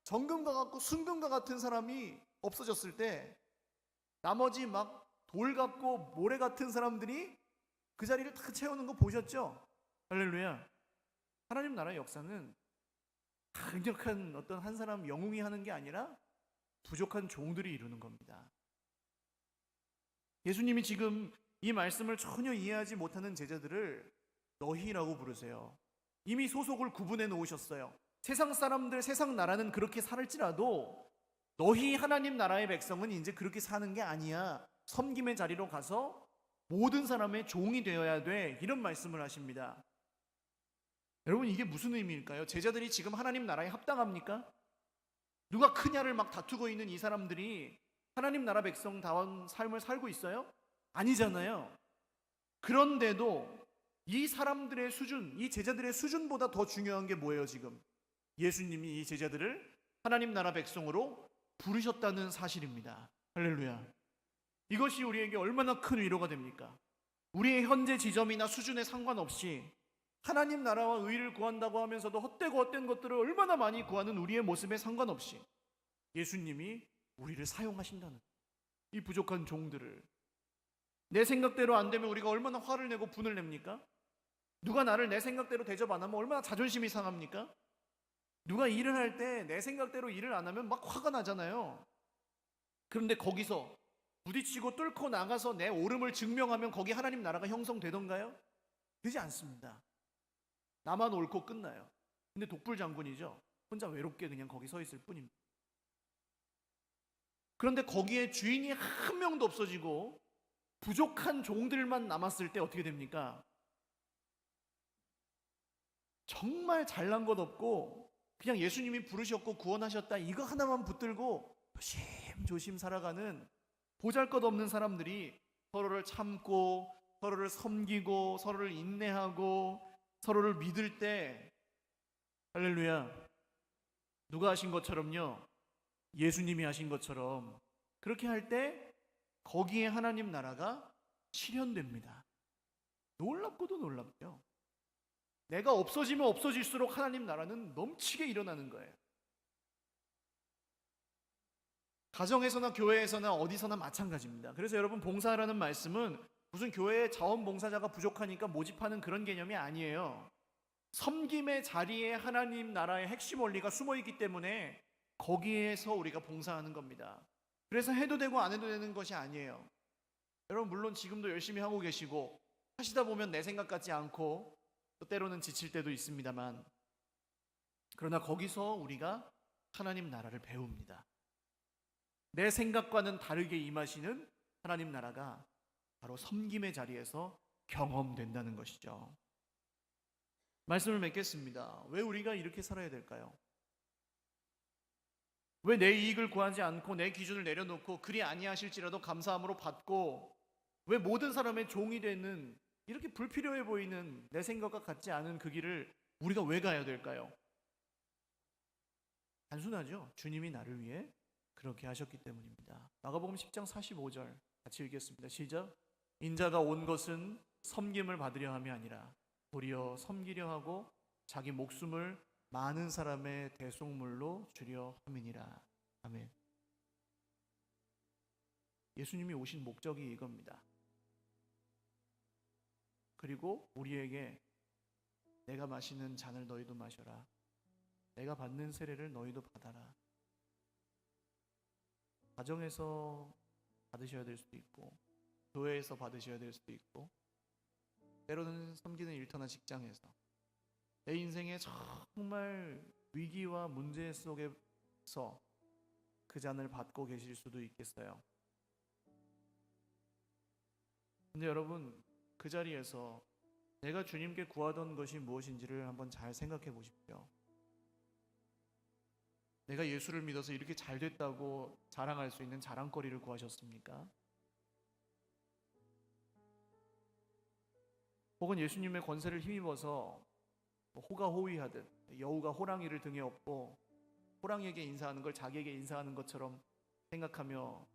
정금과 같고 순금과 같은 사람이 없어졌을 때 나머지 막 돌 같고 모래 같은 사람들이 그 자리를 다 채우는 거 보셨죠? 할렐루야. 하나님 나라의 역사는 강력한 어떤 한 사람 영웅이 하는 게 아니라 부족한 종들이 이루는 겁니다. 예수님이 지금 이 말씀을 전혀 이해하지 못하는 제자들을 너희라고 부르세요. 이미 소속을 구분해 놓으셨어요. 세상 사람들, 세상 나라는 그렇게 살을지라도 너희 하나님 나라의 백성은 이제 그렇게 사는 게 아니야. 섬김의 자리로 가서 모든 사람의 종이 되어야 돼. 이런 말씀을 하십니다. 여러분, 이게 무슨 의미일까요? 제자들이 지금 하나님 나라에 합당합니까? 누가 크냐를 막 다투고 있는 이 사람들이 하나님 나라 백성다운 삶을 살고 있어요? 아니잖아요. 그런데도 이 사람들의 수준, 이 제자들의 수준보다 더 중요한 게 뭐예요, 지금? 예수님이 이 제자들을 하나님 나라 백성으로 부르셨다는 사실입니다. 할렐루야. 이것이 우리에게 얼마나 큰 위로가 됩니까? 우리의 현재 지점이나 수준에 상관없이 하나님 나라와 의를 구한다고 하면서도 헛되고 헛된 것들을 얼마나 많이 구하는 우리의 모습에 상관없이 예수님이 우리를 사용하신다는, 이 부족한 종들을, 내 생각대로 안 되면 우리가 얼마나 화를 내고 분을 냅니까? 누가 나를 내 생각대로 대접 안 하면 얼마나 자존심이 상합니까? 누가 일을 할 때 내 생각대로 일을 안 하면 막 화가 나잖아요. 그런데 거기서 부딪히고 뚫고 나가서 내 옳음을 증명하면 거기 하나님 나라가 형성되던가요? 되지 않습니다. 나만 옳고 끝나요. 근데 독불 장군이죠. 혼자 외롭게 그냥 거기 서 있을 뿐입니다. 그런데 거기에 주인이 한 명도 없어지고 부족한 종들만 남았을 때 어떻게 됩니까? 정말 잘난 것 없고 그냥 예수님이 부르셨고 구원하셨다 이거 하나만 붙들고 조심조심 살아가는 보잘것없는 사람들이 서로를 참고 서로를 섬기고 서로를 인내하고 서로를 믿을 때, 할렐루야, 누가 하신 것처럼요, 예수님이 하신 것처럼 그렇게 할 때 거기에 하나님 나라가 실현됩니다. 놀랍고도 놀랍죠. 내가 없어지면 없어질수록 하나님 나라는 넘치게 일어나는 거예요. 가정에서나 교회에서나 어디서나 마찬가지입니다. 그래서 여러분, 봉사하라는 말씀은 무슨 교회에 자원봉사자가 부족하니까 모집하는 그런 개념이 아니에요. 섬김의 자리에 하나님 나라의 핵심 원리가 숨어있기 때문에 거기에서 우리가 봉사하는 겁니다. 그래서 해도 되고 안 해도 되는 것이 아니에요. 여러분, 물론 지금도 열심히 하고 계시고 하시다 보면 내 생각 같지 않고 또 때로는 지칠 때도 있습니다만, 그러나 거기서 우리가 하나님 나라를 배웁니다. 내 생각과는 다르게 임하시는 하나님 나라가 바로 섬김의 자리에서 경험된다는 것이죠. 말씀을 맺겠습니다. 왜 우리가 이렇게 살아야 될까요? 왜 내 이익을 구하지 않고 내 기준을 내려놓고 그리 아니하실지라도 감사함으로 받고, 왜 모든 사람의 종이 되는 이렇게 불필요해 보이는 내 생각과 같지 않은 그 길을 우리가 왜 가야 될까요? 단순하죠. 주님이 나를 위해 그렇게 하셨기 때문입니다. 마가복음 10장 45절 같이 읽겠습니다. 시작. 인자가 온 것은 섬김을 받으려 함이 아니라 도리어 섬기려 하고 자기 목숨을 많은 사람의 대속물로 주려 함이니라. 아멘. 예수님이 오신 목적이 이겁니다. 그리고 우리에게 내가 마시는 잔을 너희도 마셔라. 내가 받는 세례를 너희도 받아라. 가정에서 받으셔야 될 수도 있고, 교회에서 받으셔야 될 수도 있고, 때로는 섬기는 일터나 직장에서, 내 인생의 정말 위기와 문제 속에서 그 잔을 받고 계실 수도 있겠어요. 근데 여러분, 그 자리에서 내가 주님께 구하던 것이 무엇인지를 한번 잘 생각해 보십시오. 내가 예수를 믿어서 이렇게 잘 됐다고 자랑할 수 있는 자랑거리를 구하셨습니까? 혹은 예수님의 권세를 힘입어서 호가호위하듯 여우가 호랑이를 등에 업고 호랑이에게 인사하는 걸 자기에게 인사하는 것처럼 생각하며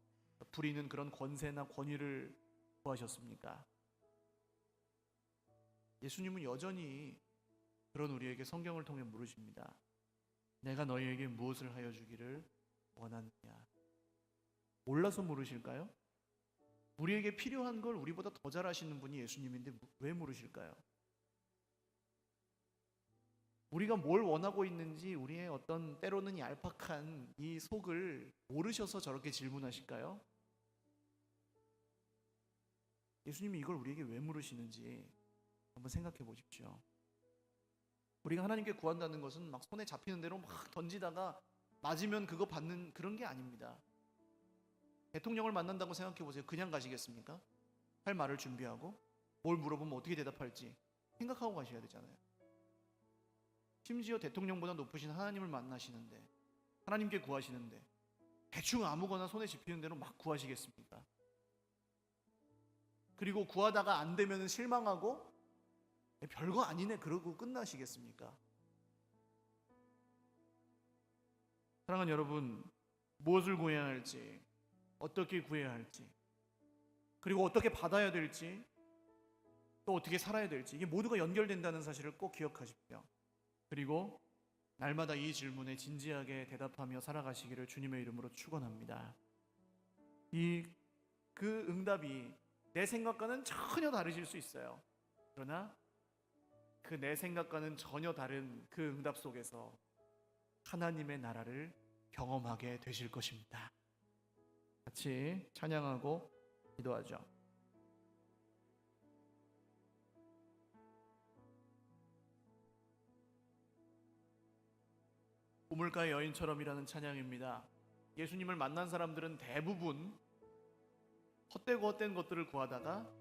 부리는 그런 권세나 권위를 구하셨습니까? 예수님은 여전히 그런 우리에게 성경을 통해 물으십니다. 내가 너희에게 무엇을 하여 주기를 원하느냐? 몰라서 물으실까요? 우리에게 필요한 걸 우리보다 더 잘 아시는 분이 예수님인데 왜 물으실까요? 우리가 뭘 원하고 있는지 우리의 어떤 때로는 얄팍한 이 속을 모르셔서 저렇게 질문하실까요? 예수님이 이걸 우리에게 왜 물으시는지 한번 생각해 보십시오. 우리가 하나님께 구한다는 것은 막 손에 잡히는 대로 막 던지다가 맞으면 그거 받는 그런 게 아닙니다. 대통령을 만난다고 생각해 보세요. 그냥 가시겠습니까? 할 말을 준비하고 뭘 물어보면 어떻게 대답할지 생각하고 가셔야 되잖아요. 심지어 대통령보다 높으신 하나님을 만나시는데, 하나님께 구하시는데 대충 아무거나 손에 집히는 대로 막 구하시겠습니까? 그리고 구하다가 안 되면 실망하고 별거 아니네 그러고 끝나시겠습니까? 사랑하는 여러분, 무엇을 구해야 할지, 어떻게 구해야 할지, 그리고 어떻게 받아야 될지, 또 어떻게 살아야 될지, 이게 모두가 연결된다는 사실을 꼭 기억하십시오. 그리고 날마다 이 질문에 진지하게 대답하며 살아가시기를 주님의 이름으로 축원합니다. 그 응답이 내 생각과는 전혀 다르실 수 있어요. 그러나 그 내 생각과는 전혀 다른 그 응답 속에서 하나님의 나라를 경험하게 되실 것입니다. 같이 찬양하고 기도하죠. 우물가의 여인처럼이라는 찬양입니다. 예수님을 만난 사람들은 대부분 헛되고 헛된 것들을 구하다가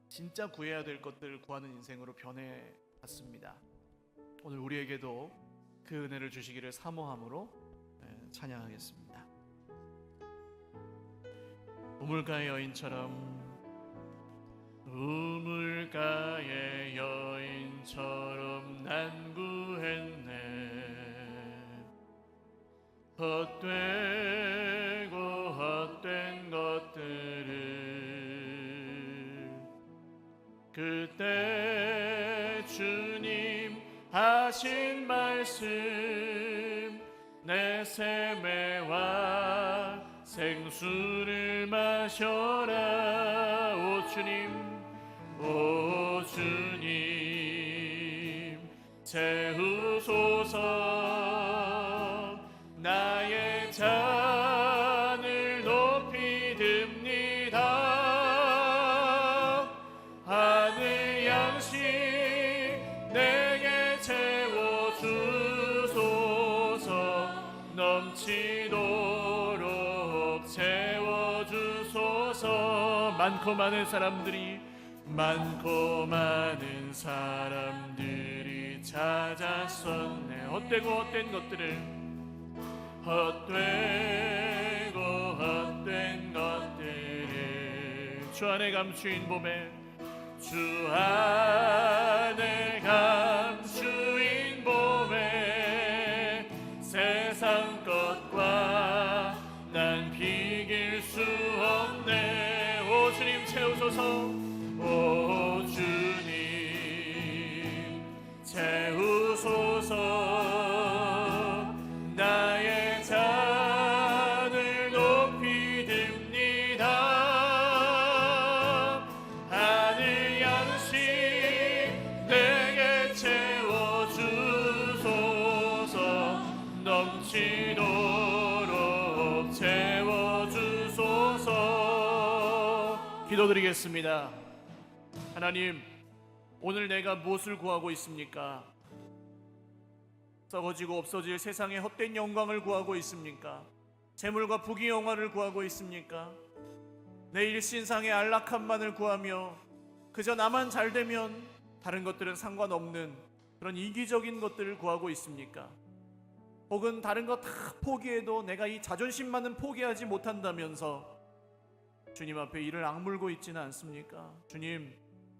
진짜 구해야 될 것들을 구하는 인생으로 변해갔습니다. 오늘 우리에게도 그 은혜를 주시기를 사모함으로 찬양하겠습니다. 우물가의 여인처럼, 우물가의 여인처럼 난 구했네. 헛되고 그때 주님 하신 말씀 내 샘매와 생수를 마셔라. 오 주님 채우소서. 나의 잔을 높이 듭니다. 하늘 양식 내게 채워주소서. 넘치도록 채워주소서. 많고 많은 사람들이 찾았었네. 헛된 것들을 주 안에 감추인 봄에 세상 것과 난 비길 수 없네. 오 주님 채우소서. 오 주님 채우소서. 나의 잔을 높이 듭니다. 하늘 양식 내게 채워주소서. 넘치도록 채워주소서. 기도드리겠습니다. 하나님, 오늘 내가 무엇을 구하고 있습니까? 썩어지고 없어질 세상의 헛된 영광을 구하고 있습니까? 재물과 부귀 영화를 구하고 있습니까? 내 일신상의 안락함만을 구하며 그저 나만 잘 되면 다른 것들은 상관없는 그런 이기적인 것들을 구하고 있습니까? 혹은 다른 것 다 포기해도 내가 이 자존심만은 포기하지 못한다면서 주님 앞에 이를 악물고 있지는 않습니까? 주님,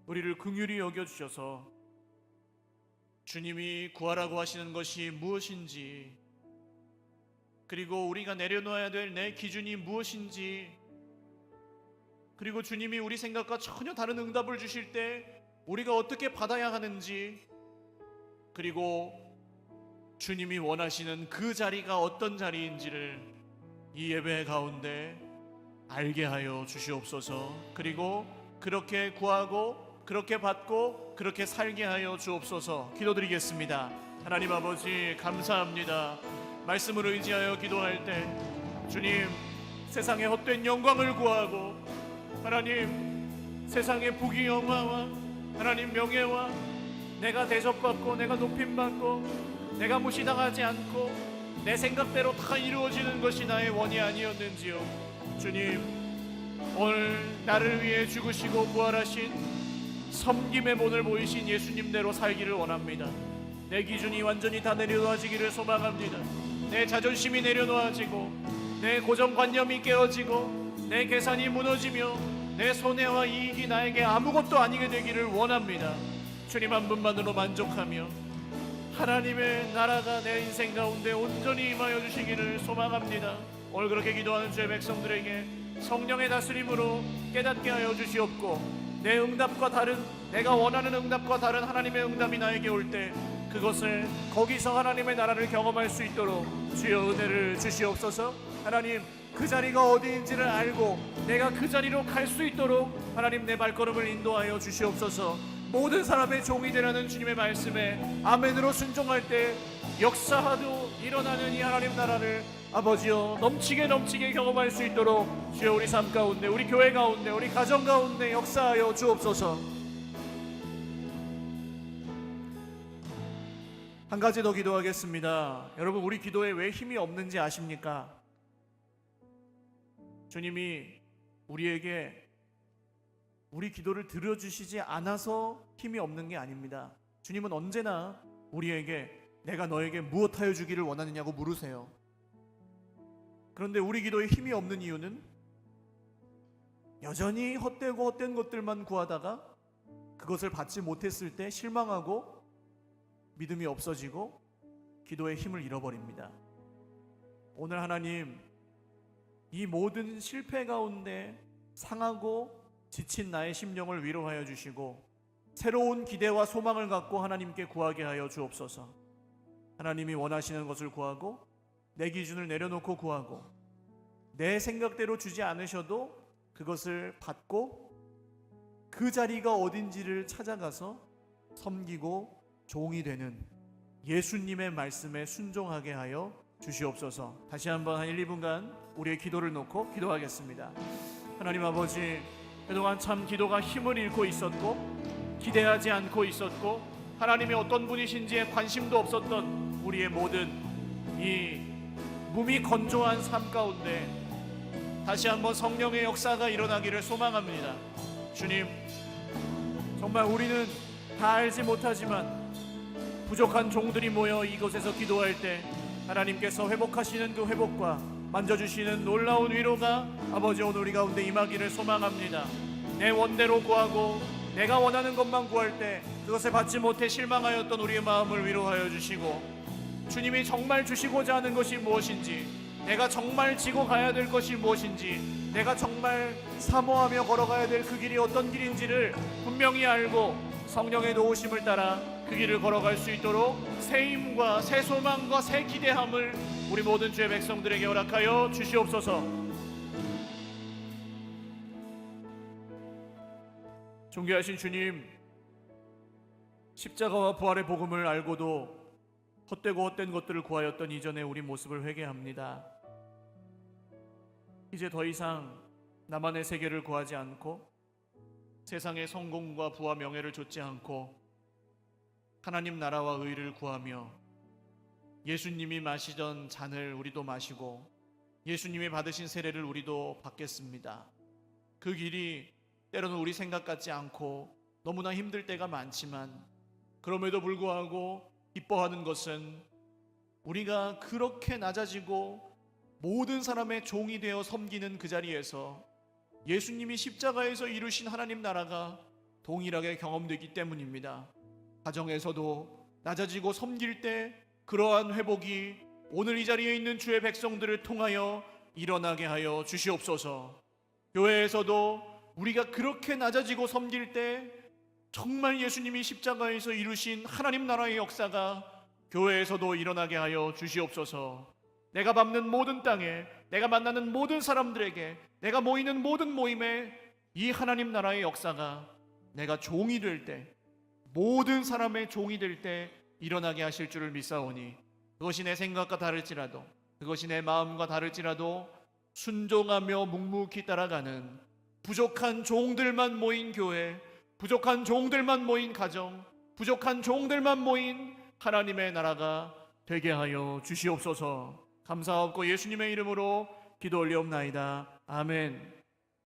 우리를 긍휼히 여겨주셔서 주님이 구하라고 하시는 것이 무엇인지, 그리고 우리가 내려놓아야 될 내 기준이 무엇인지, 그리고 주님이 우리 생각과 전혀 다른 응답을 주실 때 우리가 어떻게 받아야 하는지, 그리고 주님이 원하시는 그 자리가 어떤 자리인지를 이 예배 가운데 알게 하여 주시옵소서. 그리고 그렇게 구하고 그렇게 받고 그렇게 살게 하여 주옵소서. 기도드리겠습니다. 하나님 아버지, 감사합니다. 말씀을 의지하여 기도할 때 주님, 세상의 헛된 영광을 구하고 하나님, 세상의 부귀 영화와 하나님 명예와 내가 대접받고 내가 높임받고 내가 무시당하지 않고 내 생각대로 다 이루어지는 것이 나의 원이 아니었는지요. 주님, 오늘 나를 위해 죽으시고 부활하신 섬김의 본을 보이신 예수님대로 살기를 원합니다. 내 기준이 완전히 다 내려놓아지기를 소망합니다. 내 자존심이 내려놓아지고 내 고정관념이 깨어지고 내 계산이 무너지며 내 손해와 이익이 나에게 아무것도 아니게 되기를 원합니다. 주님 한 분만으로 만족하며 하나님의 나라가 내 인생 가운데 온전히 임하여 주시기를 소망합니다. 오늘 그렇게 기도하는 주의 백성들에게 성령의 다스림으로 깨닫게 하여 주시옵고, 내 응답과 다른, 내가 원하는 응답과 다른 하나님의 응답이 나에게 올 때 그것을 거기서 하나님의 나라를 경험할 수 있도록 주여 은혜를 주시옵소서. 하나님, 그 자리가 어디인지를 알고 내가 그 자리로 갈 수 있도록 하나님 내 발걸음을 인도하여 주시옵소서. 모든 사람의 종이 되라는 주님의 말씀에 아멘으로 순종할 때 역사하도 일어나는 이 하나님 나라를 아버지여 넘치게 경험할 수 있도록 주여 우리 삶 가운데, 우리 교회 가운데, 우리 가정 가운데 역사하여 주옵소서. 한 가지 더 기도하겠습니다. 여러분, 우리 기도에 왜 힘이 없는지 아십니까? 주님이 우리에게 우리 기도를 들어주시지 않아서 힘이 없는 게 아닙니다. 주님은 언제나 우리에게 내가 너에게 무엇하여 주기를 원하느냐고 물으세요. 그런데 우리 기도에 힘이 없는 이유는 여전히 헛된 것들만 구하다가 그것을 받지 못했을 때 실망하고 믿음이 없어지고 기도의 힘을 잃어버립니다. 오늘 하나님, 이 모든 실패 가운데 상하고 지친 나의 심령을 위로하여 주시고 새로운 기대와 소망을 갖고 하나님께 구하게 하여 주옵소서. 하나님이 원하시는 것을 구하고 내 기준을 내려놓고 구하고 내 생각대로 주지 않으셔도 그것을 받고 그 자리가 어딘지를 찾아가서 섬기고 종이 되는 예수님의 말씀에 순종하게 하여 주시옵소서. 다시 한번 한 1, 2분간 우리의 기도를 놓고 기도하겠습니다. 하나님 아버지, 그동안 참 기도가 힘을 잃고 있었고 기대하지 않고 있었고 하나님이 어떤 분이신지에 관심도 없었던 우리의 모든 이 몸이 건조한 삶 가운데 다시 한번 성령의 역사가 일어나기를 소망합니다. 주님, 정말 우리는 다 알지 못하지만 부족한 종들이 모여 이곳에서 기도할 때 하나님께서 회복하시는 그 회복과 만져주시는 놀라운 위로가 아버지 오늘 우리 가운데 임하기를 소망합니다. 내 원대로 구하고 내가 원하는 것만 구할 때 그것을 받지 못해 실망하였던 우리의 마음을 위로하여 주시고 주님이 정말 주시고자 하는 것이 무엇인지, 내가 정말 지고 가야 될 것이 무엇인지, 내가 정말 사모하며 걸어가야 될 그 길이 어떤 길인지를 분명히 알고 성령의 도우심을 따라 그 길을 걸어갈 수 있도록 새 힘과 새 소망과 새 기대함을 우리 모든 주의 백성들에게 허락하여 주시옵소서. 존귀하신 주님, 십자가와 부활의 복음을 알고도 헛되고 헛된 것들을 구하였던 이전의 우리 모습을 회개합니다. 이제 더 이상 나만의 세계를 구하지 않고 세상의 성공과 부와 명예를 좇지 않고 하나님 나라와 의를 구하며 예수님이 마시던 잔을 우리도 마시고 예수님이 받으신 세례를 우리도 받겠습니다. 그 길이 때로는 우리 생각 같지 않고 너무나 힘들 때가 많지만 그럼에도 불구하고 기뻐하는 것은 우리가 그렇게 낮아지고 모든 사람의 종이 되어 섬기는 그 자리에서 예수님이 십자가에서 이루신 하나님 나라가 동일하게 경험되기 때문입니다. 가정에서도 낮아지고 섬길 때 그러한 회복이 오늘 이 자리에 있는 주의 백성들을 통하여 일어나게 하여 주시옵소서. 교회에서도 우리가 그렇게 낮아지고 섬길 때 정말 예수님이 십자가에서 이루신 하나님 나라의 역사가 교회에서도 일어나게 하여 주시옵소서. 내가 밟는 모든 땅에, 내가 만나는 모든 사람들에게, 내가 모이는 모든 모임에 이 하나님 나라의 역사가 내가 종이 될 때, 모든 사람의 종이 될 때 일어나게 하실 줄을 믿사오니 그것이 내 생각과 다를지라도, 그것이 내 마음과 다를지라도 순종하며 묵묵히 따라가는 부족한 종들만 모인 교회, 부족한 종들만 모인 가정, 부족한 종들만 모인 하나님의 나라가 되게 하여 주시옵소서. 감사하옵고 예수님의 이름으로 기도 올리옵나이다. 아멘.